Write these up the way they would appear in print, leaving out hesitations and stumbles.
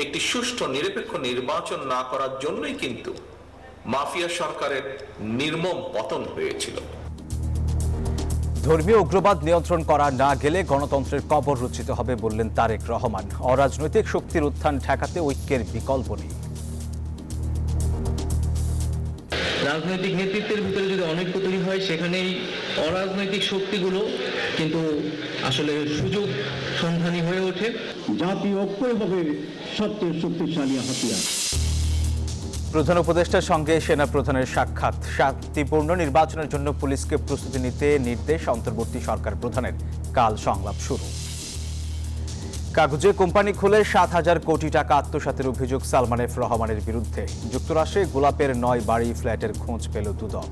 একটি সুষ্ঠু নিরপেক্ষ নির্বাচন না করার জন্যই কিন্তু মাফিয়া সরকারের নির্মম পতন হয়েছিল। ধর্মীয় উগ্রবাদ নিয়ন্ত্রণ করা না গেলে গণতন্ত্রের কবর রচিত হবে বললেন তারেক রহমান। অরাজনৈতিক শক্তির উত্থান ঠেকাতে ঐক্যের বিকল্প নেই। রাজনৈতিক নেতৃত্বের ভিতরে যদি অনৈক্য তৈরি হয়, সেখানেই অরাজনৈতিক শক্তিগুলো কিন্তু আসলে সুযোগ সন্ধানী হয়ে ওঠে। জাতীয় ঐক্যই হবে সবচেয়ে শক্তিশালী হাতিয়ার। প্রধান উপদেষ্টার সঙ্গে সেনা প্রধানের সাক্ষাৎ। শান্তিপূর্ণ নির্বাচনের জন্য পুলিশকে প্রস্তুতি নিতে নির্দেশ অন্তর্বর্তী সরকার প্রধানের। কাল সংলাপ শুরু। কাগজে কোম্পানি খুলে 7,000 কোটি টাকা আত্মসাতের অভিযোগ সালমান এফ রহমানের বিরুদ্ধে। যুক্তরাষ্ট্রে গোলাপের 9 বাড়ি ফ্ল্যাটের খোঁজ পেল দুদক।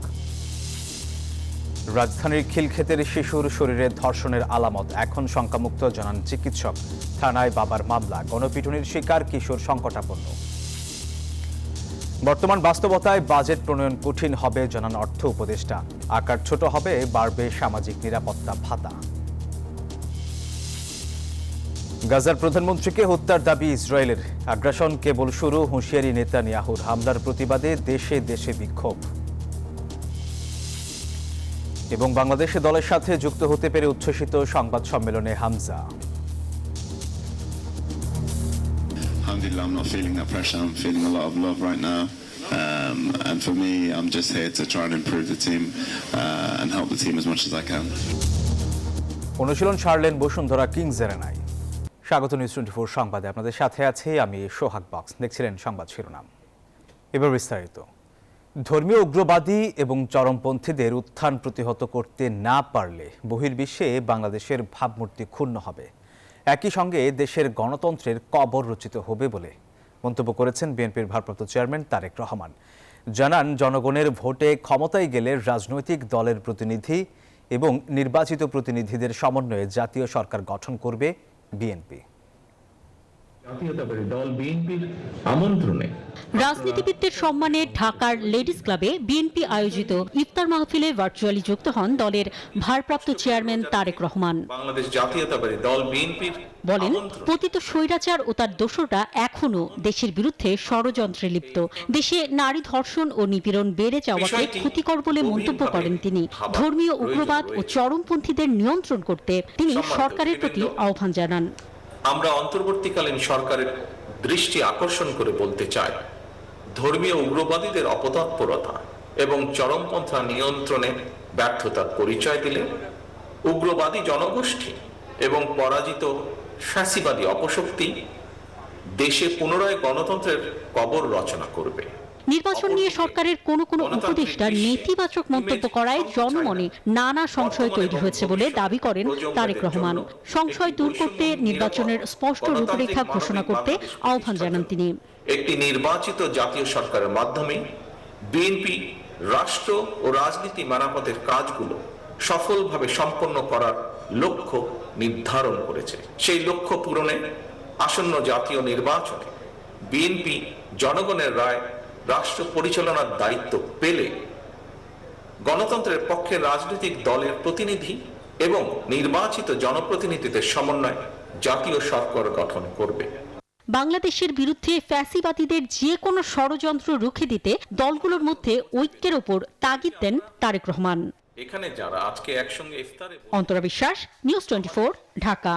রাজধানীর খিলক্ষেতের শিশুর শরীরে ধর্ষণের আলামত, এখন শঙ্কামুক্ত জানান চিকিৎসক। থানায় বাবার মামলা, গণপিটুনির শিকার কিশোর সংকটাপন্ন। বর্তমান বাস্তবতায় বাজেট প্রণয়ন কঠিন হবে জানান অর্থ উপদেষ্টা। আকার ছোট হবে, বাড়বে সামাজিক নিরাপত্তা ভাতা। গাজার প্রধানমন্ত্রীকে হত্যার দাবি ইসরায়েলের। আগ্রাসন কেবল শুরু, হুঁশিয়ারি নেতানিয়াহুর। হামলার প্রতিবাদে দেশে দেশে বিক্ষোভ। এবং বাংলাদেশে দলের সাথে যুক্ত হতে পেরে উচ্ছ্বসিত সংবাদ সম্মেলনে Hamza. Alhamdulillah, I'm not feeling that pressure. I'm feeling a lot of love right now. And for me, I'm just here to try and improve the team and help the team as much as I can. অনুশীলন সারলেন Bashundhara Kings এরেনায়। স্বাগত news 24 সংবাদে আপনাদের সাথে আছে আমি সোহাগ box. দেখছিলেন সংবাদ শিরোনাম, এবার বিস্তারিত। ধর্মীয় উগ্রবাদী এবং চরমপন্থীদের উত্থান প্রতিহত করতে না পারলে বহির্বিশ্বে বাংলাদেশের ভাবমূর্তি ক্ষুণ্ণ হবে। একই সঙ্গে দেশের গণতন্ত্রের কবর রচিত হবে বলে মন্তব্য করেছেন বিএনপির ভারপ্রাপ্ত চেয়ারম্যান তারেক রহমান। জানান, জনগণের ভোটে ক্ষমতায় গেলে রাজনৈতিক দলের প্রতিনিধি এবং নির্বাচিত প্রতিনিধিদের সমন্বয়ে জাতীয় সরকার গঠন করবে বিএনপি। জাতীয়তাবাদী দল বিএনপির আমন্ত্রণে রাজনীতিবিদদের সম্মানে ঢাকার লেডিস ক্লাবে বিএনপি আয়োজিত ইফতার মাহফিলে ভার্চুয়ালি যুক্ত হন দলের ভারপ্রাপ্ত চেয়ারম্যান তারেক রহমান। বাংলাদেশ জাতীয়তাবাদী দল বিএনপির বলেন, পতিত স্বৈরাচার ও তার দোসররা এখনো দেশের বিরুদ্ধে ষড়যন্ত্রে লিপ্ত। দেশে নারী ধর্ষণ ও নিপীড়ন বেড়ে যাওয়াকে ক্ষতিকর বলে মন্তব্য করেন তিনি। ধর্মীয় উগ্রবাদ ও চরমপন্থীদের নিয়ন্ত্রণ করতে তিনি সরকারের প্রতি আহ্বান জানান। আমরা অন্তর্বর্তীকালীন সরকারের দৃষ্টি আকর্ষণ করে বলতে চাই, ধর্মীয় উগ্রবাদীদের অপতৎপরতা এবং চরমপন্থা নিয়ন্ত্রণে ব্যর্থতার পরিচয় দিলে উগ্রবাদী জনগোষ্ঠী এবং পরাজিত ফ্যাসিবাদী অপশক্তি দেশে পুনরায় গণতন্ত্রের কবর রচনা করবে। নির্বাচন নিয়ে সরকারের কোনো উপদেষ্টার নেতিবাচক মন্তব্য করায় জনমনে নানা সংশয় তৈরি হয়েছে বলে দাবি করেন তারেক রহমান। সংশয় দূর করতে নির্বাচনের স্পষ্ট রূপরেখা ঘোষণা করতে আহ্বান জানান তিনি। একটি নির্বাচিত জাতীয় সরকারের মাধ্যমে বিএনপি রাষ্ট্র ও রাজনীতি মেরামতের কাজগুলো সফলভাবে সম্পন্ন করার লক্ষ্য নির্ধারণ করেছে। সেই লক্ষ্য পূরণে আসন্ন জাতীয় নির্বাচনে বিএনপি জনগণের রায় রাষ্ট্র পরিচালনার দায়িত্ব পেলে গণতন্ত্রের পক্ষে রাজনৈতিক দলের প্রতিনিধি এবং নির্বাচিত জনপ্রতিনিধিদের সমন্বয়ে জাতীয় সরকার গঠন করবে। বাংলাদেশের বিরুদ্ধে ফ্যাসিবাদীদের যে কোনো ষড়যন্ত্র রুখে দিতে দলগুলোর মধ্যে ঐক্যের ওপর তাগিদ দেন তারেক রহমান। এখানে যারা আজকে একসঙ্গে ইফতারে অন্তরা বিশ্বাস, নিউজ 24, ঢাকা।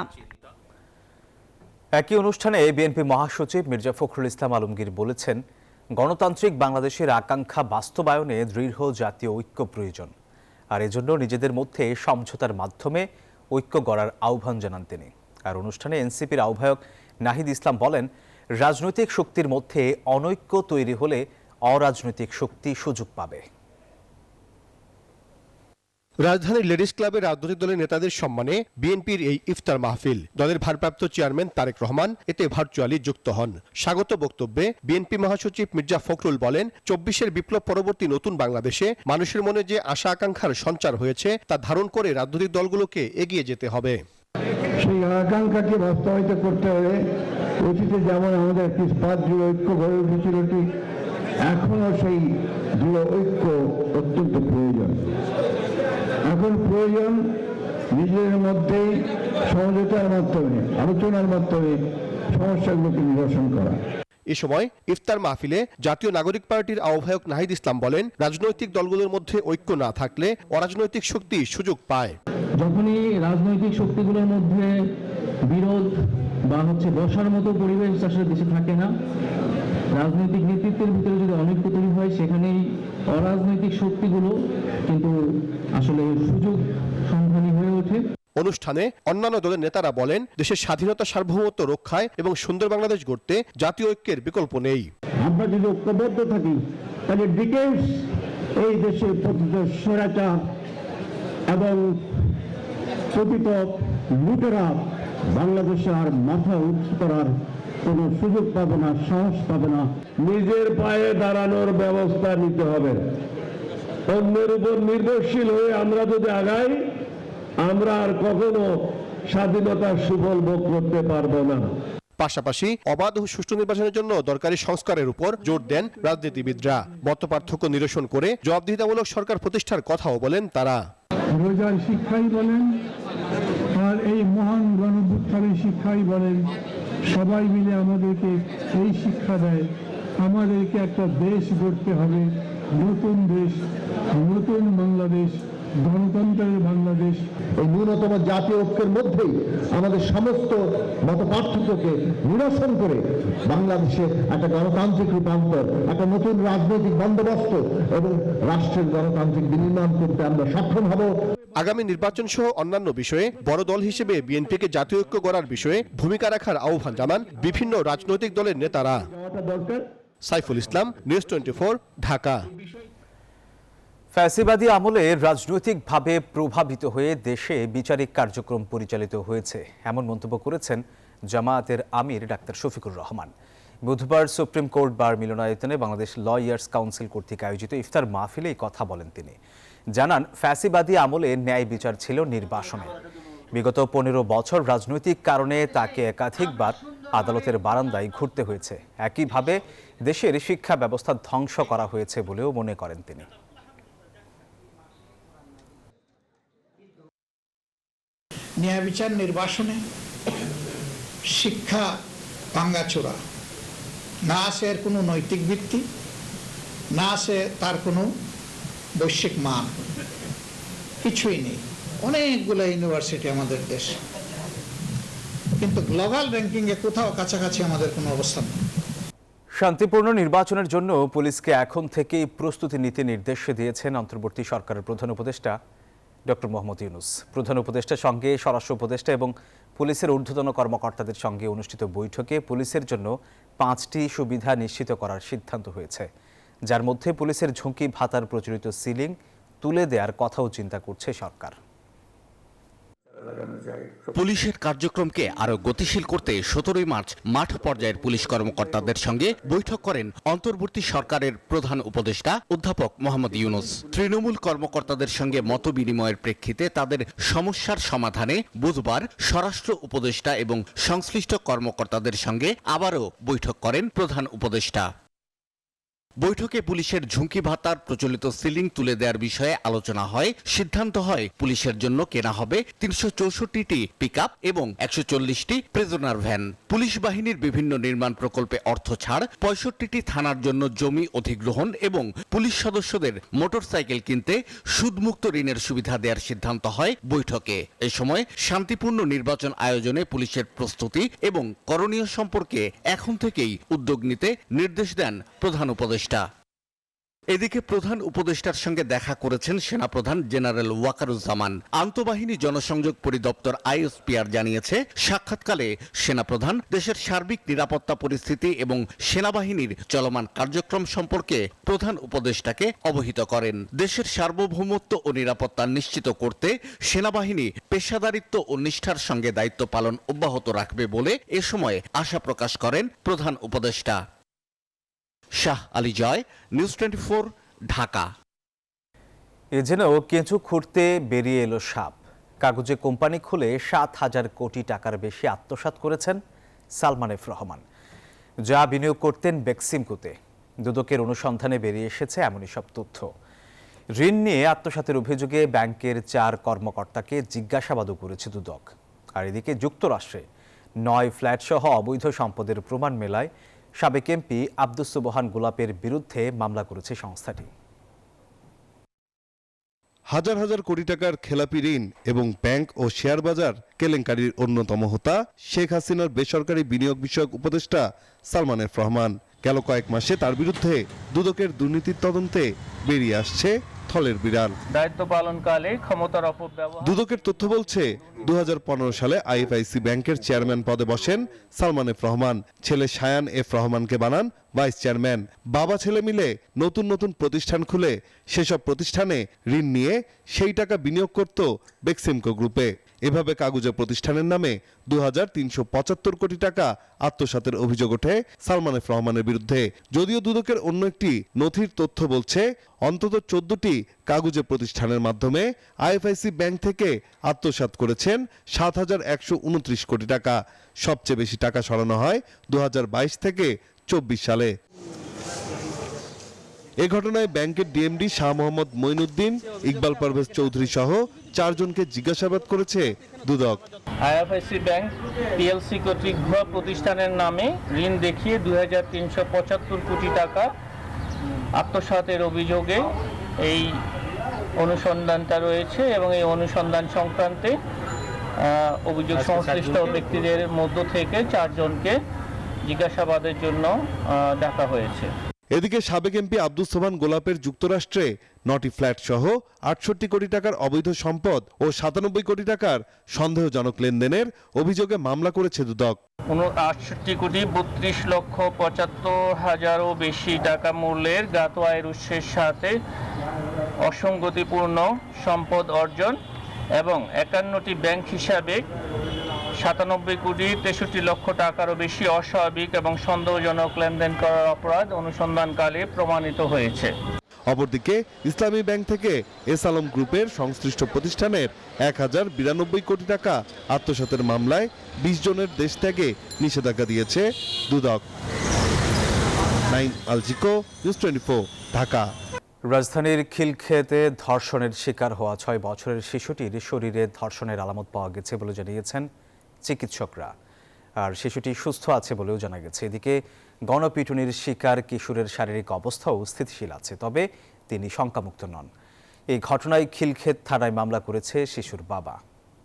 একই অনুষ্ঠানে বিএনপি মহাসচিব মির্জা ফখরুল ইসলাম আলমগীর বলেছেন, গণতান্ত্রিক বাংলাদেশের আকাঙ্ক্ষা বাস্তবায়নে দৃঢ় জাতীয় ঐক্য প্রয়োজন, আর এজন্য নিজেদের মধ্যে সমঝোতার মাধ্যমে ঐক্য গড়ার আহ্বান জানান তিনি। আর অনুষ্ঠানে এনসিপির আহ্বায়ক নাহিদ ইসলাম বলেন, রাজনৈতিক শক্তির মধ্যে অনৈক্য তৈরি হলে অরাজনৈতিক শক্তি সুযোগ পাবে। রাজধানীর লেডিস ক্লাবে রাজনৈতিক দলের নেতাদের সম্মানে বিএনপির এই ইফতার মাহফিল। দলের ভারপ্রাপ্ত চেয়ারম্যান তারেক রহমান এতে ভার্চুয়ালি যুক্ত হন। স্বাগত বক্তব্যে বিএনপি মহাসচিব মির্জা ফখরুল বলেন, 24-এর বিপ্লব পরবর্তী নতুন বাংলাদেশে মানুষের মনে যে আশা আকাঙ্ক্ষার সঞ্চার হয়েছে তা ধারণ করে রাজনৈতিক দলগুলোকে এগিয়ে যেতে হবে। সেই আকাঙ্ক্ষাকে বাস্তবায়িত করতে হলে অতীতে যেমন আমাদের একটি স্পাত দৃঢ় ঐক্য গড়ে উঠেছিল, ঠিক এখনো সেই দৃঢ় ঐক্য অত্যন্ত প্রয়োজন। এখন প্রয়োজন নিজেদের মধ্যে সমঝোতার মাধ্যমে, আলোচনার মাধ্যমে সমস্যাগুলোকে নিরসন করা। এ সময় ইফতার মাহফিলে জাতীয় নাগরিক পার্টির আহ্বায়ক নাহিদ ইসলাম বলেন, রাজনৈতিক দলগুলোর মধ্যে ঐক্য না থাকলে অরাজনৈতিক শক্তি সুযোগ পায়। যখনই রাজনৈতিক শক্তিগুলোর মধ্যে বিরোধ বা বসার মতো পরিবেশ আসলে দেশে থাকে না, রাজনৈতিক নেতৃত্বের ভিতরে যদি অনৈক্য তৈরি হয়, সেখানেই অরাজনৈতিক শক্তিগুলো কিন্তু আসলে সুযোগ সন্ধানী হয়ে ওঠে। অনুষ্ঠানে অন্যান্য দলের নেতারা বলেন, দেশের স্বাধীনতা সার্বভৌমত্ব রক্ষায় এবং সুন্দর বাংলাদেশ গড়তে জাতীয় ঐক্যের বিকল্প নেই। আমরা যদি ঐক্যবদ্ধ থাকি তাহলে ডিকেডস এই দেশে পতিত স্বৈরাচার এবং পতিত লুটেরা বাংলাদেশে আর মাথা উঁচু করার কোনো সুযোগ পাবে না, সাহস পাবে না। নিজের পায়ে দাঁড়ানোর ব্যবস্থা নিতে হবে। অন্যের উপর নির্ভরশীল হয়ে আমরা যদি আগাই, আমরা আর কখনো স্বাধীনতার সুফল ভোগ করতে পারবো না। পাশাপাশি অবাধ ও সুষ্ঠু নির্বাচনের জন্য দরকারি সংস্কারের উপর জোর দেন রাজনীতিবিদরা। মতপার্থক্য নিরসন করে জবাবদিহিতামূলক সরকার প্রতিষ্ঠার কথাও বলেন তারা। রোজার শিক্ষাই বলেন আর এই মহান গণঅভ্যুত্থানের শিক্ষাই বলেন, সবাই মিলে আমাদেরকে এই শিক্ষা দেয়, আমাদেরকে একটা দেশ গড়তে হবে, নতুন দেশ, নতুন বাংলাদেশ, গণতন্ত্রের বাংলাদেশ। এই ন্যূনতম জাতীয় ঐক্যের মধ্যেই আমাদের সমস্ত মত পার্থক্যকে নিরসন করে বাংলাদেশে একটা গণতান্ত্রিক রূপান্তর, একটা নতুন রাজনৈতিক বন্দোবস্ত এবং রাষ্ট্রের গণতান্ত্রিক বিনির্মাণ করতে আমরা সক্ষম হব। আগামী নির্বাচন সহ অন্যান্য বিষয়ে বড় দল হিসেবে বিএনপিকে জাতীয় ঐক্য গড়ার বিষয়ে ভূমিকা রাখার আহ্বান জানান বিভিন্ন রাজনৈতিক দলের নেতারা। সাইফুল ইসলাম, নিউজ 24, ঢাকা। ফ্যাসিবাদী আমলে রাজনৈতিকভাবে প্রভাবিত হয়ে দেশে বিচারিক কার্যক্রম পরিচালিত হয়েছে, এমন মন্তব্য করেছেন জামায়াতের আমির ডাক্তার শফিকুর রহমান। বুধবার সুপ্রিম কোর্ট বার মিলনায়তনে বাংলাদেশ লয়ার্স কাউন্সিল কর্তৃক আয়োজিত ইফতার মাহফিলে এই কথা বলেন তিনি। জানান, ফ্যাসিবাদী আমলে ন্যায় বিচার ছিল নির্বাসনে। বিগত 15 বছর রাজনৈতিক কারণে তাকে একাধিকবার আদালতের বারান্দায় ঘুরতে হয়েছে। একইভাবে দেশের শিক্ষা ব্যবস্থা ধ্বংস করা হয়েছে বলেও মনে করেন তিনি। ন্যায় বিচার নির্বাসনে, শিক্ষা ভাঙ্গাচোরা, না আছে এর কোনো নৈতিক ভিত্তি, না আছে তার কোনো বৈশ্বিক মান, কিছুই নেই। অনেকগুলো ইউনিভার্সিটি আমাদের দেশে, কিন্তু গ্লোবাল র্যাঙ্কিংয়ে কোথাও কাছাকাছি আমাদের কোনো অবস্থান নেই। শান্তিপূর্ণ নির্বাচনের জন্য পুলিশকে এখন থেকেই প্রস্তুতি নিতে নির্দেশ দিয়েছেন অন্তর্বর্তী সরকারের প্রধান উপদেষ্টা ডক্টর মোহাম্মদ ইউনূস। প্রধান উপদেষ্টার সঙ্গে স্বরাষ্ট্র উপদেষ্টা এবং পুলিশের ঊর্ধ্বতন কর্মকর্তাদের সঙ্গে অনুষ্ঠিত বৈঠকে পুলিশের জন্য 5টি সুবিধা নিশ্চিত করার সিদ্ধান্ত হয়েছে, যার মধ্যে পুলিশের ঝুঁকি ভাতার প্রচলিত সিলিং তুলে দেওয়ার কথাও চিন্তা করছে সরকার। পুলিশের কার্যক্রমকে আরো গতিশীল করতে 17 মার্চ মাঠ পর্যায়ের পুলিশ কর্মকর্তাদের সঙ্গে বৈঠক করেন অন্তর্বর্তী সরকারের প্রধান উপদেষ্টা অধ্যাপক মোহাম্মদ ইউনূস। তৃণমূল কর্মকর্তাদের সঙ্গে মত বিনিময়ের প্রেক্ষিতে তাদের সমস্যার সমাধানে বুধবার স্বরাষ্ট্র উপদেষ্টা এবং সংশ্লিষ্ট কর্মকর্তাদের সঙ্গে আবারও বৈঠক করেন প্রধান উপদেষ্টা। বৈঠকে পুলিশের ঝুঁকি ভাতার প্রচলিত সিলিং তুলে দেওয়ার বিষয়ে আলোচনা হয়। সিদ্ধান্ত হয় পুলিশের জন্য কেনা হবে 364টি পিকআপ এবং 140টি প্রিজনার ভ্যান। পুলিশ বাহিনীর বিভিন্ন নির্মাণ প্রকল্পে অর্থ ছাড়, 65টি থানার জন্য জমি অধিগ্রহণ এবং পুলিশ সদস্যদের মোটরসাইকেল কিনতে সুদমুক্ত ঋণের সুবিধা দেওয়ার সিদ্ধান্ত হয় বৈঠকে। এ সময় শান্তিপূর্ণ নির্বাচন আয়োজনে পুলিশের প্রস্তুতি এবং করণীয় সম্পর্কে এখন থেকেই উদ্যোগ নিতে নির্দেশ দেন প্রধান উপদেষ্টা। এদিকে প্রধান উপদেষ্টার সঙ্গে দেখা করেছেন সেনাপ্রধান জেনারেল ওয়াকারুজ্জামান। আন্তঃবাহিনী জনসংযোগ পরিদপ্তর আইএসপিআর জানিয়েছে, সাক্ষাৎকালে সেনাপ্রধান দেশের সার্বিক নিরাপত্তা পরিস্থিতি এবং সেনাবাহিনীর চলমান কার্যক্রম সম্পর্কে প্রধান উপদেষ্টাকে অবহিত করেন। দেশের সার্বভৌমত্ব ও নিরাপত্তা নিশ্চিত করতে সেনাবাহিনী পেশাদারিত্ব ও নিষ্ঠার সঙ্গে দায়িত্ব পালন অব্যাহত রাখবে বলে এ সময় আশা প্রকাশ করেন প্রধান উপদেষ্টা। শাহ আলী জয়, নিউজ 24, ঢাকা। এ যেন কেঁচো খুঁড়তে বেরিয়ে এলো সাপ। কাগজে কোম্পানি খুলে 7,000 কোটি টাকার বেশি আত্মসাৎ করেছেন সালমান এফ রহমান, যা বিনিয়োগ করতেন বেক্সিমকোতে। দুদকের অনুসন্ধানে বেরিয়ে এসেছে এমনই সব তথ্য। ঋণ নিয়ে আত্মসাতের অভিযোগে ব্যাংকের 4 কর্মকর্তাকে জিজ্ঞাসাবাদও করেছে দুদক। আর এদিকে যুক্তরাষ্ট্রে 9 ফ্ল্যাটসহ অবৈধ সম্পদের প্রমাণ মেলায় সাবেক এমপি আব্দুস সুবহান গোলাপের বিরুদ্ধে মামলা করেছে সংস্থাটি। হাজার হাজার কোটি টাকার খেলাপি ঋণ এবং ব্যাংক ও শেয়ার বাজার কেলেঙ্কারির অন্যতম হোতা শেখ হাসিনার বেসরকারি বিনিয়োগ বিষয়ক উপদেষ্টা সালমান এফ রহমান। গেল কয়েক মাসে তার বিরুদ্ধে দুদকের দুর্নীতির তদন্তে বেরিয়ে আসছে থলের বিড়াল। দায়িত্ব পালনকালে ক্ষমতার অপব্যবহার। দুদকের তথ্য বলছে 2015 সালে আইএফআইসি ব্যাংকের চেয়ারম্যান পদে বসেন সালমান এফ রহমান। ছেলে শায়ান এফ রহমানকে বানান ভাইস চেয়ারম্যান। বাবা ছেলে মিলে নতুন নতুন প্রতিষ্ঠান খুলে সেসব প্রতিষ্ঠানে ঋণ নিয়ে সেই টাকা বিনিয়োগ করত বেক্সিমকো গ্রুপে। এভাবে কাগুজে প্রতিষ্ঠানের নামে 2375 কোটি টাকা আত্মসাতের অভিযোগ ওঠে সালমান এফ রহমানের বিরুদ্ধে। যদিও দুদকের অন্য একটি নথির তথ্য বলছে অন্তত 14টি কাগুজে প্রতিষ্ঠানের মাধ্যমে আইএফআইসি ব্যাংক থেকে আত্মসাৎ করেছেন 7129 কোটি টাকা। সবচেয়ে বেশি টাকা সরানো হয় 2022 থেকে 24 সালে। এ ঘটনায় ব্যাংকের ডিএমডি শাহ মোহাম্মদ মঈনুদ্দিন, ইকবাল পারভেজ চৌধুরী সহ 4 জনকে জিজ্ঞাসাবাদ করেছে দুদক। আইএফআইসি ব্যাংক পিএলসি কর্তৃক ভুয়া প্রতিষ্ঠানের নামে ঋণ দেখিয়ে 2375 কোটি টাকা আত্মসাতের অভিযোগে এই অনুসন্ধানটা রয়েছে এবং এই অনুসন্ধান সংক্রান্তে অভিযোগ সংশ্লিষ্ট ব্যক্তিদের মধ্য থেকে 4 জনকে জিজ্ঞাসাবাদের জন্য ডাকা হয়েছে। এদিকে সাবেক এমপি আব্দুস সুবহান গোলাপের যুক্তরাষ্ট্রে 9টি ফ্ল্যাট সহ 68 কোটি টাকার অবৈধ সম্পদ ও 97 কোটি টাকার সন্দেহজনক লেনদেনের অভিযোগে মামলা করেছে দুদক। 68 কোটি 32 লক্ষ 75 হাজারও বেশি টাকা মূল্যের জ্ঞাত আয়ের উৎসের সাথে অসঙ্গতিপূর্ণ সম্পদ অর্জন এবং 51টি ব্যাংক হিসাবে 97 কোটি 63 লক্ষ টাকারও বেশি অস্বাভাবিক এবং সন্দেহজনক লেনদেন করার অপরাধ অনুসন্ধানকালে প্রমাণিত হয়েছে। অপরদিকে ইসলামী ব্যাংক থেকে এস আলম গ্রুপের সংশ্লিষ্ট প্রতিষ্ঠানের 1092 কোটি টাকা আত্মসাতের মামলায় 20 জনের দেশ ত্যাগে নিষেধাজ্ঞা দিয়েছে দুদক। নাইম আলজিকো, নিউজ 24, ঢাকা। রাজধানীর খিলক্ষেতে ধর্ষণের শিকার হওয়া 6 বছরের শিশুটির শরীরে ধর্ষণের আলামত পাওয়া গেছে বলে জানিয়েছেন চিকিৎসকরা। আর শিশুটি সুস্থ আছে বলেও জানা গেছে। এদিকে গণপিটুনির শিকার কিশোরের শারীরিক অবস্থাও স্থিতিশীল আছে, তবে তিনি শঙ্কামুক্ত নন। এই ঘটনায় খিলক্ষেত থানায় মামলা করেছে শিশুর বাবা।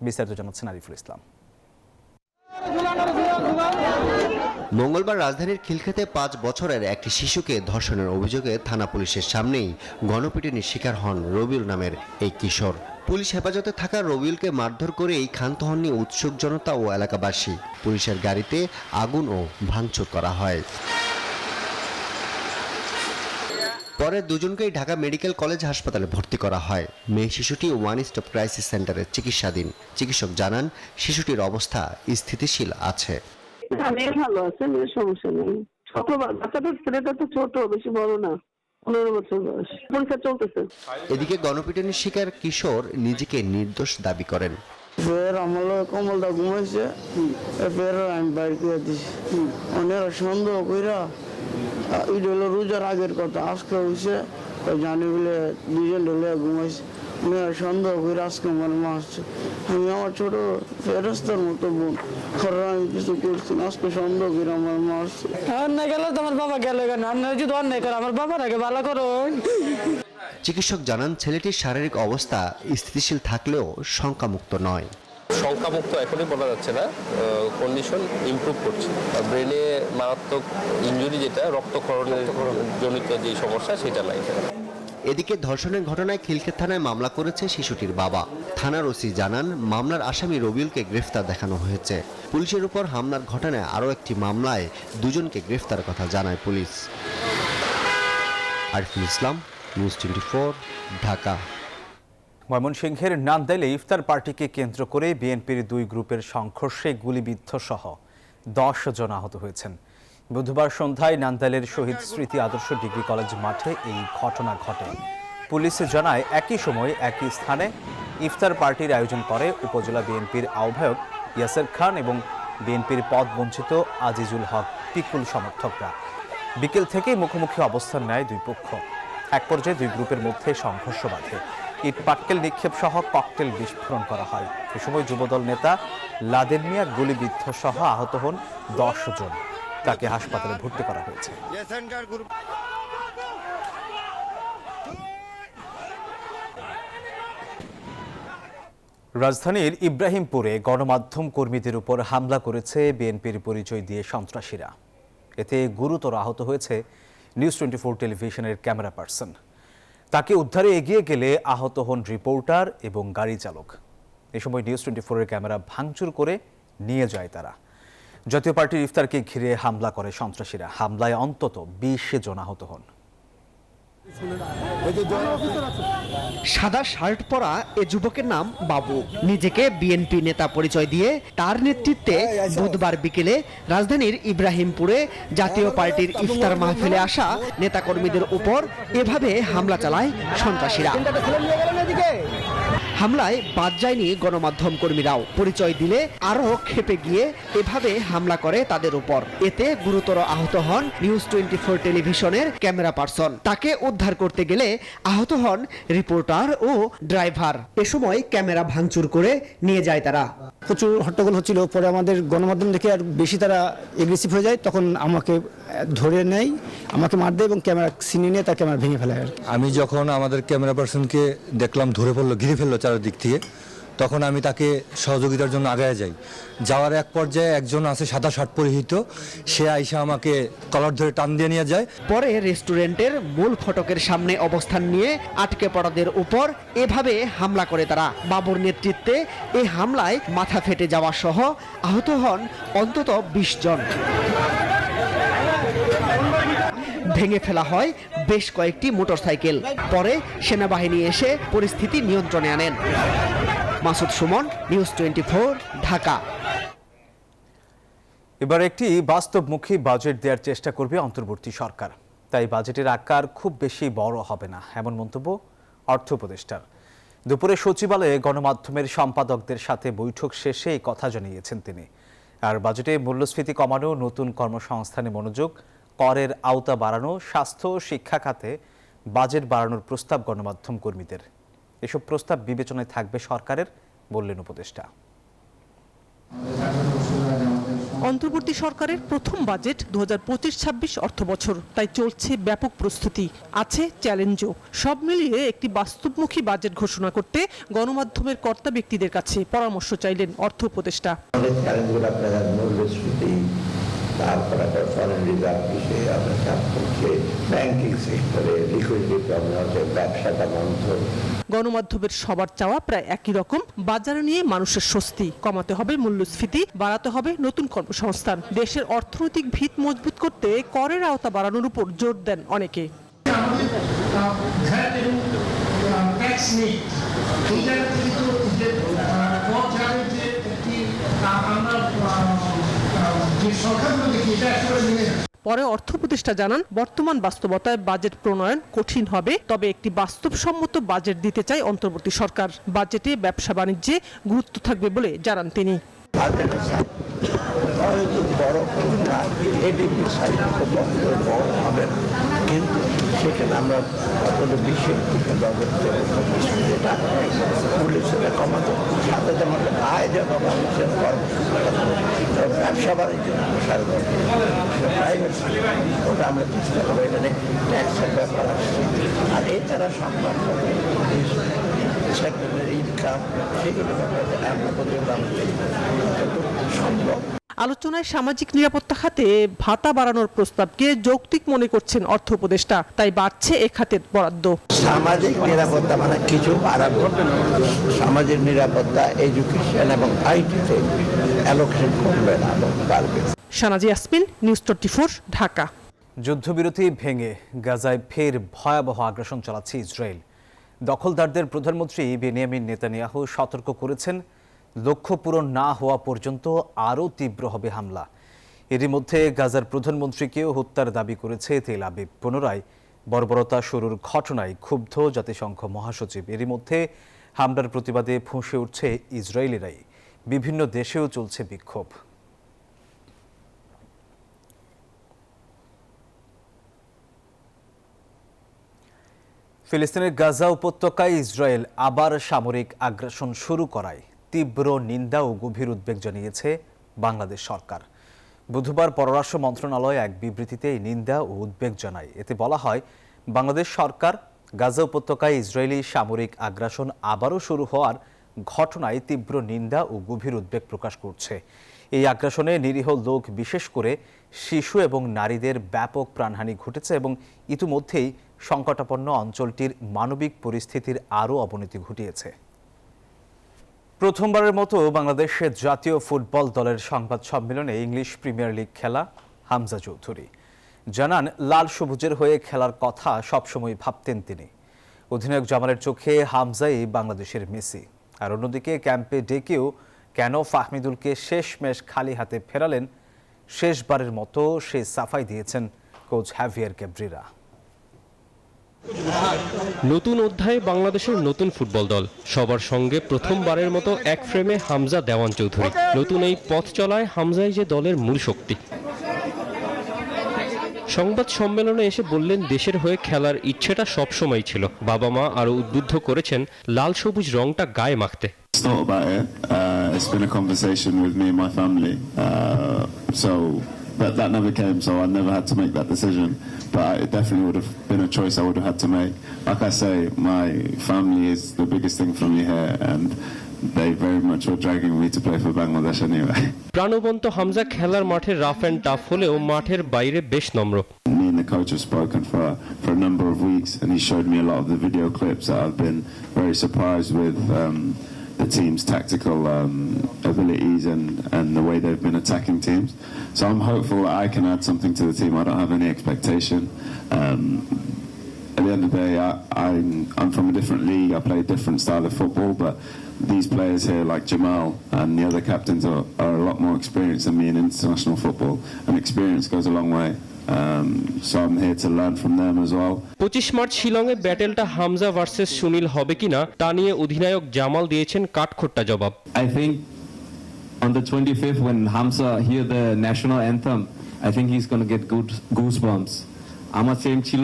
বিস্তারিত জানাচ্ছেন আরিফুল ইসলাম। মঙ্গলবার রাজধানীর খিলক্ষেতে 5 বছরের একটি শিশুকে ধর্ষণের অভিযোগে থানা পুলিশের সামনেই গণপিটুনির শিকার হন রবিউল নামের এই কিশোর। পুলিশ হেফাজতে থাকা রবিউলকে মারধর করে এই ক্ষান্ত হননি উৎসুক জনতা ও এলাকাবাসী। পুলিশের গাড়িতে আগুন ও ভাঙচুর করা হয়। পরে দুজনকেই ঢাকা মেডিকেল কলেজ হাসপাতালে ভর্তি করা হয়। মেয়ে শিশুটি ওয়ান স্টপ ক্রাইসিস সেন্টারে চিকিৎসাধীন। চিকিৎসক জানান শিশুটির অবস্থা স্থিতিশীল আছে। ভালো আছে, সমস্যা নেই। ছোট বাচ্চাটা, ছেলেটা তো ছোট, বেশি বড় না, 15 বছর বয়স, পরীক্ষা চলতেছে। এদিকে গণপিটুনির শিকার কিশোর নিজেকে নির্দোষ দাবি করেন। ফের আমলো কমলদা ঘুমাইছে, ফের আমি বাইর করে দিছি। অনেক সন্দেহ কইরা ঈদ হলো রোজার আগের কথা, আজকে হয়েছে জানি বলে 2 জন ঢেলে ঘুমাইছে। সন্দেহ করে আজকে আমার মা আসছে। আমি আমার ছোট ফেরস্তার মতো বোন, আমি কিছু করছি না, আজকে সন্দেহ করে আমার মা আসছে। অন্যায় গেলে তো আমার বাবা গেল কেন? অন্যায় যদি অন্যায় করে আমার বাবার আগে ভালো করো। চিকিৎসক জানান ছেলেটির শারীরিক অবস্থা স্থিতিশীল থাকলেও শঙ্কামুক্ত নয়। শঙ্কামুক্ত এখনই বলা যাচ্ছে না, কন্ডিশন ইমপ্রুভ করছে। ব্রেনে মারাত্মক ইনজুরি, যেটা রক্তক্ষরণের জনিত যে সমস্যা, সেটা নাই। এদিকে ধর্ষণের ঘটনায় খিলক্ষেত থানায় মামলা করেছে শিশুটির বাবা। থানার ওসি জানান মামলার আসামি রবিউলকে গ্রেফতার দেখানো হয়েছে। পুলিশের উপর হামলার ঘটনায় আরও একটি মামলায় 2 জনকে গ্রেফতার কথা জানায় পুলিশ। আরিফুল ইসলাম, নিউজ 24, ঢাকা। ময়মনসিংহের নান্দাইলে ইফতার পার্টিকে কেন্দ্র করে বিএনপির 2 গ্রুপের সংঘর্ষে গুলিবিদ্ধ সহ 10 জন আহত হয়েছেন। বুধবার সন্ধ্যায় নান্দাইলের শহীদ স্মৃতি আদর্শ ডিগ্রি কলেজ মাঠে এই ঘটনা ঘটে। পুলিশ জানায় একই সময় একই স্থানে ইফতার পার্টির আয়োজন করে উপজেলা বিএনপির আহ্বায়ক ইয়াসের খান এবং বিএনপির পদবঞ্চিত আজিজুল হক পিকুল সমর্থকরা। বিকেল থেকেই মুখোমুখি অবস্থান নেয় 2 পক্ষ। এক পর্যায়ে দুই গ্রুপের মধ্যে সংঘর্ষ বাধে। ইট পাটকেল নিক্ষেপ সহ ককটেল বিস্ফোরণ করা হয়। এ সময় যুবদল নেতা লাদেন মিয়া গুলিবিদ্ধ সহ আহত হন 10 জন। তাকে হাসপাতালে ভর্তি করা হয়েছে। রাজধানীর ইব্রাহিমপুরে গণমাধ্যম কর্মীদের উপর হামলা করেছে বিএনপির পরিচয় দিয়ে সন্ত্রাসীরা। এতে গুরুতর আহত হয়েছে নিউজ 24 টেলিভিশনের ক্যামেরা পার্সন। তাকে উদ্ধারে এগিয়ে গেলে আহত হন রিপোর্টার এবং গাড়ি চালক। এ সময় নিউজ 24-এর ক্যামেরা ভাঙচুর করে নিয়ে যায় তারা। জাতীয় পার্টির ইফতারকে ঘিরে হামলা করে সন্ত্রাসীরা। হামলায় অন্তত 20 জন আহত হন। সাদা শার্ট পরা এ যুবকের নাম বাবু। নিজেকে বিএনপি নেতা পরিচয় দিয়ে তার নেতৃত্বে বুধবার বিকেলে রাজধানীর ইব্রাহিমপুরে জাতীয় পার্টির ইফতার মাহফিলে আসা নেতাকর্মীদের উপর এভাবে হামলা চালায় সন্ত্রাসীরা। হামলায় বাদ যায়নি গণমাধ্যম কর্মীরাও। পরিচয় দিলে আরও ক্ষেপে গিয়ে এভাবে হামলা করে তাদের উপর। এতে গুরুতর আহত হন নিউজ 24 টেলিভিশনের ক্যামেরা পার্সন। তাকে উদ্ধার করতে গেলে আহত হন রিপোর্টার ও ড্রাইভার। এ সময় ক্যামেরা ভাঙচুর করে নিয়ে যায় তারা। প্রচুর হট্টগোল হচ্ছিল, পরে আমাদের গণমাধ্যম দেখে আর বেশি তারা এগ্রেসিভ হয়ে যায়। তখন আমাকে ধরে নেয়, আমাকে মার দেয় এবং ক্যামেরা ছিনিয়ে নিয়ে তার ক্যামেরা ভেঙে ফেলে। আমি যখন আমাদের ক্যামেরা পার্সনকে দেখলাম ধরে ফেললো, ঘিরে ফেললো চারিদিক থেকে, তখন আমি তাকে সহযোগিতার জন্য আগায় যাই। যাওয়ার এক পর্যায়ে একজন আছে সাদা শার্ট পরিহিত, সে আইসা আমাকে কলার ধরে টান দিয়ে নিয়ে যায়। পরে রেস্টুরেন্টের মূল ফটকের সামনে অবস্থান নিয়ে আটকে পড়াদের উপর এভাবে হামলা করে তারা। বাবুর নেতৃত্বে এই হামলায় মাথা ফেটে যাওয়া সহ আহত হন অন্তত 20 জন। ভেঙে ফেলা হয় বেশ কয়েকটি মোটরসাইকেল। পরে সেনাবাহিনী এসে পরিস্থিতি নিয়ন্ত্রণে আনেন। মাসুদ সুমন, নিউজ 24, ঢাকা। এবার একটি বাস্তবমুখী বাজেট দেওয়ার চেষ্টা করবে অন্তর্বর্তী সরকার। তাই বাজেটের আকার খুব বেশি বড় হবে না, এমন মন্তব্য অর্থ উপদেষ্টার। দুপুরে সচিবালয়ে গণমাধ্যমের সম্পাদকদের সাথে বৈঠক শেষে এই কথা জানিয়েছেন তিনি। আর বাজেটে মূল্যস্ফীতি কমানো, নতুন কর্মসংস্থানে মনোযোগ, করের আওতা বাড়ানো, স্বাস্থ্য ও শিক্ষা খাতে বাজেট বাড়ানোর প্রস্তাব গণমাধ্যম কর্মীদের। এসব প্রস্তাব বিবেচনায় থাকবে সরকারের, বললেন উপদেষ্টা। অন্তর্বর্তী সরকারের প্রথম বাজেট 2025-26 অর্থবছর, তাই চলছে ব্যাপক প্রস্তুতি, আছে চ্যালেঞ্জও। সব মিলিয়ে একটি বাস্তবমুখী বাজেট ঘোষণা করতে গণমাধ্যমের কর্তা ব্যক্তিদের কাছে পরামর্শ চাইলেন অর্থ উপদেষ্টা। তারপর একটা ফরেন রিজার্ভ বিষয়ে আমরা কাজ করছি, ব্যাংকিং সেক্টরে লিকুইডিটি প্রবলেম হচ্ছে, ব্যবসাটা বন্ধ। গণমাধ্যমের সবার চাওয়া প্রায় একই রকম। বাজার নিয়ে মানুষের স্বস্তি, কমাতে হবে মূল্যস্ফীতি, বাড়াতে হবে নতুন কর্মসংস্থান। দেশের অর্থনৈতিক ভিত মজবুত করতে করের আওতা বাড়ানোর উপর জোর দেন অনেকে। পরে অর্থ উপদেষ্টা জানান, বর্তমান বাস্তবতায় বাজেট প্রণয়ন কঠিন হবে, তবে একটি বাস্তবসম্মত বাজেট দিতে চায় অন্তর্বর্তী সরকার। বাজেটে ব্যবসা বাণিজ্যে গুরুত্ব থাকবে বলে জানান তিনি। কিন্তু সেখানে আমরা বিশ্বের কমাতে সাথে যেমন আয় যেন মানুষের ব্যবসা বাণিজ্য প্রাইভেট ওটা আমরা চেষ্টা করবো। এখানে ট্যাক্সের ব্যাপার আসছে, আর এছাড়া সংবাদ সেক্টরের ইনকাম সেগুলো ব্যাপারে আমরা সম্ভব। আলোচনায় সামাজিক নিরাপত্তা খাতে ভাতা বাড়ানোর প্রস্তাবকে যৌক্তিক মনে করছেন অর্থ উপদেষ্টা, তাই বাড়ছে এ খাতের বরাদ্দ। সামাজিক নিরাপত্তা মানে কিছু বাড়াবো, সামাজিক নিরাপত্তা, এডুকেশন এবং আইটিতে অ্যালোকেশন করবে না, বাড়বে। শানাজি ইয়াসমিন, নিউজ 24, ঢাকা। যুদ্ধবিরতি ভেঙে গাজায় ফের ভয়াবহ আগ্রাসন চালাচ্ছে ইসরায়েল। দখলদারদের প্রধানমন্ত্রী বেনিয়ামিন নেতানিয়াহু সতর্ক করেছেন, লক্ষ্য পূরণ না হওয়া পর্যন্ত আরও তীব্র হবে হামলা। এরই মধ্যে গাজার প্রধানমন্ত্রীকেও হত্যার দাবি করেছে তেল আবিব। পুনরায় বর্বরতা শুরুর ঘটনায় ক্ষুব্ধ জাতিসংঘ মহাসচিব। এরই মধ্যে হামলার প্রতিবাদে ফুঁসে উঠছে ইসরায়েলিরাই। বিভিন্ন দেশেও চলছে বিক্ষোভ। ফিলিস্তিনের গাজা উপত্যকায় ইসরায়েল আবার সামরিক আগ্রাসন শুরু করায় তীব্র নিন্দা ও গভীর উদ্বেগ জানিয়েছে বাংলাদেশ সরকার। বুধবার পররাষ্ট্র মন্ত্রণালয় এক বিবৃতিতে এই নিন্দা ও উদ্বেগ জানায়। এতে বলা হয়, বাংলাদেশ সরকার গাজা উপত্যকায় ইসরায়েলি সামরিক আগ্রাসন আবারও শুরু হওয়ার ঘটনায় তীব্র নিন্দা ও গভীর উদ্বেগ প্রকাশ করছে। এই আগ্রাসনে নিরীহ লোক, বিশেষ করে শিশু এবং নারীদের ব্যাপক প্রাণহানি ঘটেছে এবং ইতিমধ্যেই সংকটাপন্ন অঞ্চলটির মানবিক পরিস্থিতির আরও অবনতি ঘটিয়েছে। প্রথমবারের মতো বাংলাদেশের জাতীয় ফুটবল দলের সংবাদ সম্মেলনে ইংলিশ প্রিমিয়ার লিগ খেলা হামজা চৌধুরী জানান, লাল সবুজের হয়ে খেলার কথা সবসময় ভাবতেন তিনি। অধিনায়ক জামালের চোখে হামজাই বাংলাদেশের মেসি। আর অন্যদিকে ক্যাম্পে ডেকেও কেন ফাহমিদুলকে শেষমেশ খালি হাতে ফেরালেন, শেষবারের মতো সে সাফাই দিয়েছেন কোচ হ্যাভিয়ার ক্যাব্রেরা। নতুন অধ্যায়ে বাংলাদেশের নতুন ফুটবল দল, সবার সঙ্গে প্রথমবারের মতো এক ফ্রেমে হামজা দেওয়ান চৌধুরী। নতুন এই পথ চলায় হামজাই যে দলের মূল শক্তি। সংবাদ সম্মেলনে এসে বললেন, দেশের হয়ে খেলার ইচ্ছেটা সবসময় ছিল। বাবা মা আরো উদ্বুদ্ধ করেছেন লাল সবুজ রংটা গায়ে মাখতে। It's not about it. It's been a conversation with me and my family. But that never came, so I never had to make that decision. But it definitely would have been a choice I would have had to make. Like I say, my family is the biggest thing for me here, and they very much were dragging me to play for Bangladesh anyway. প্রাণবন্ত হামজা খেলার মাঠে rough and tough হলেও মাঠের বাইরে বেশ নম্র। Me and the coach have spoken for a number of weeks, and he showed me a lot of the video clips that I've been very surprised with. The team's tactical abilities and the way they've been attacking teams. So I'm hopeful that I can add something to the team. I don't have any expectation. At the end of the day, I'm from a different league. I play a different style of football, but these players here, like Jamal and the other captains, are a lot more experienced than me in international football, and experience goes a long way. So I'm here to learn from them as well. 25 March শিলংয়ে ব্যাটেলটা Hamza versus Sunil হবে কিনা তা নিয়ে অধিনায়ক জামাল দিয়েছেন কাঠখোট্টা জবাব। I think on the 25th when Hamza hear the national anthem, I think he's going to get goosebumps. আমার same ছিল,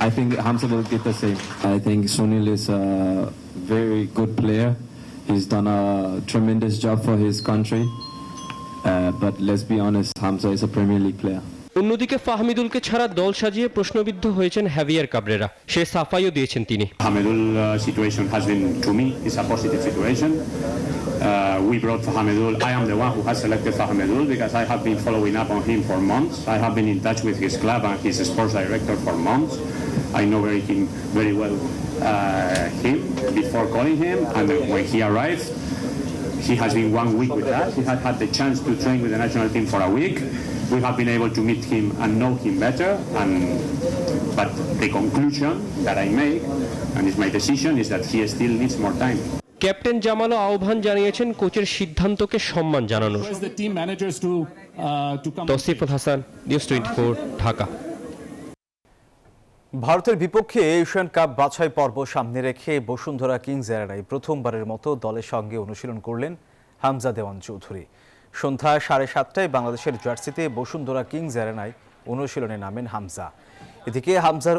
I think Hamza will get the same. I think Sunil is a very good player. He's done a tremendous job for his country. But let's be honest, Hamza is a Premier League player. অন্যদিকে ফাহমিদুলকে ছাড়া দল সাজিয়ে প্রশ্নবিদ্ধ হয়েছেন heavier Cabrera. সে সাফাইও দিয়েছেন তিনি। Hamidul situation has been, to me, is a positive situation. We brought Hamidul. I am the one who has selected Hamidul because I have been following up on him for months. I have been in touch with his club and his sports director for months. I know very well him before calling him, and when he arrived, he has been 1 week with us. He has had the chance to train with the national team for a week. We have been able to meet him and know him better, but the conclusion that I make, and it's my decision, is that he still needs more time. Captain জামালও আহ্বান জানিয়েছেন কোচের সিদ্ধান্তকে সম্মান জানানোর। Tousiful Hasan, news 24, Dhaka. ভারতের বিপক্ষে Asian cup বাছাই পর্ব সামনে রেখে বসুন্ধরা কিংস এরানায় প্রথমবারের মতো দলের সঙ্গে অনুশীলন করলেন হামজা দেওয়ান চৌধুরী। সন্ধ্যা 7:30টায় বাংলাদেশের জার্সিতে বসুন্ধরা কিংস এরানায় অনুশীলনে নামেন হামজা। এদিকে হামজার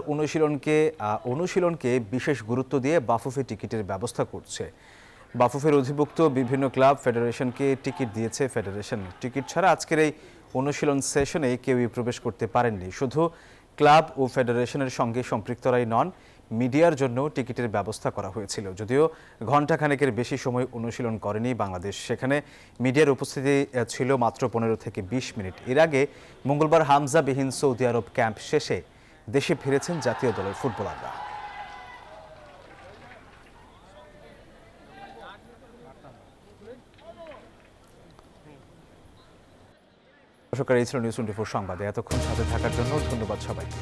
অনুশীলনকে বিশেষ গুরুত্ব দিয়ে বাফুফে টিকিটের ব্যবস্থা করছে। বাফুফের অধিভুক্ত বিভিন্ন ক্লাব ফেডারেশনকে টিকিট দিয়েছে ফেডারেশন। টিকিট ছাড়া আজকের এই অনুশীলন সেশনে কেউই প্রবেশ করতে পারেননি। শুধু ক্লাব ও ফেডারেশনের সঙ্গে সম্পৃক্তরাই নন, মিডিয়ার জন্য টিকিটের ব্যবস্থা করা হয়েছিল। যদিও ঘণ্টাখানেকের বেশি সময় অনুশীলন করেনি বাংলাদেশ, সেখানে মিডিয়ার উপস্থিতি ছিল মাত্র 15 থেকে 20 মিনিট। এর আগে মঙ্গলবার হামজাবিহীন সৌদি আরব ক্যাম্প শেষে দেশে ফিরেছেন জাতীয় দলের ফুটবলাররা। এই ছিল নিউজ 24 সংবাদে। এতক্ষণ সাথে থাকার জন্য ধন্যবাদ সবাইকে।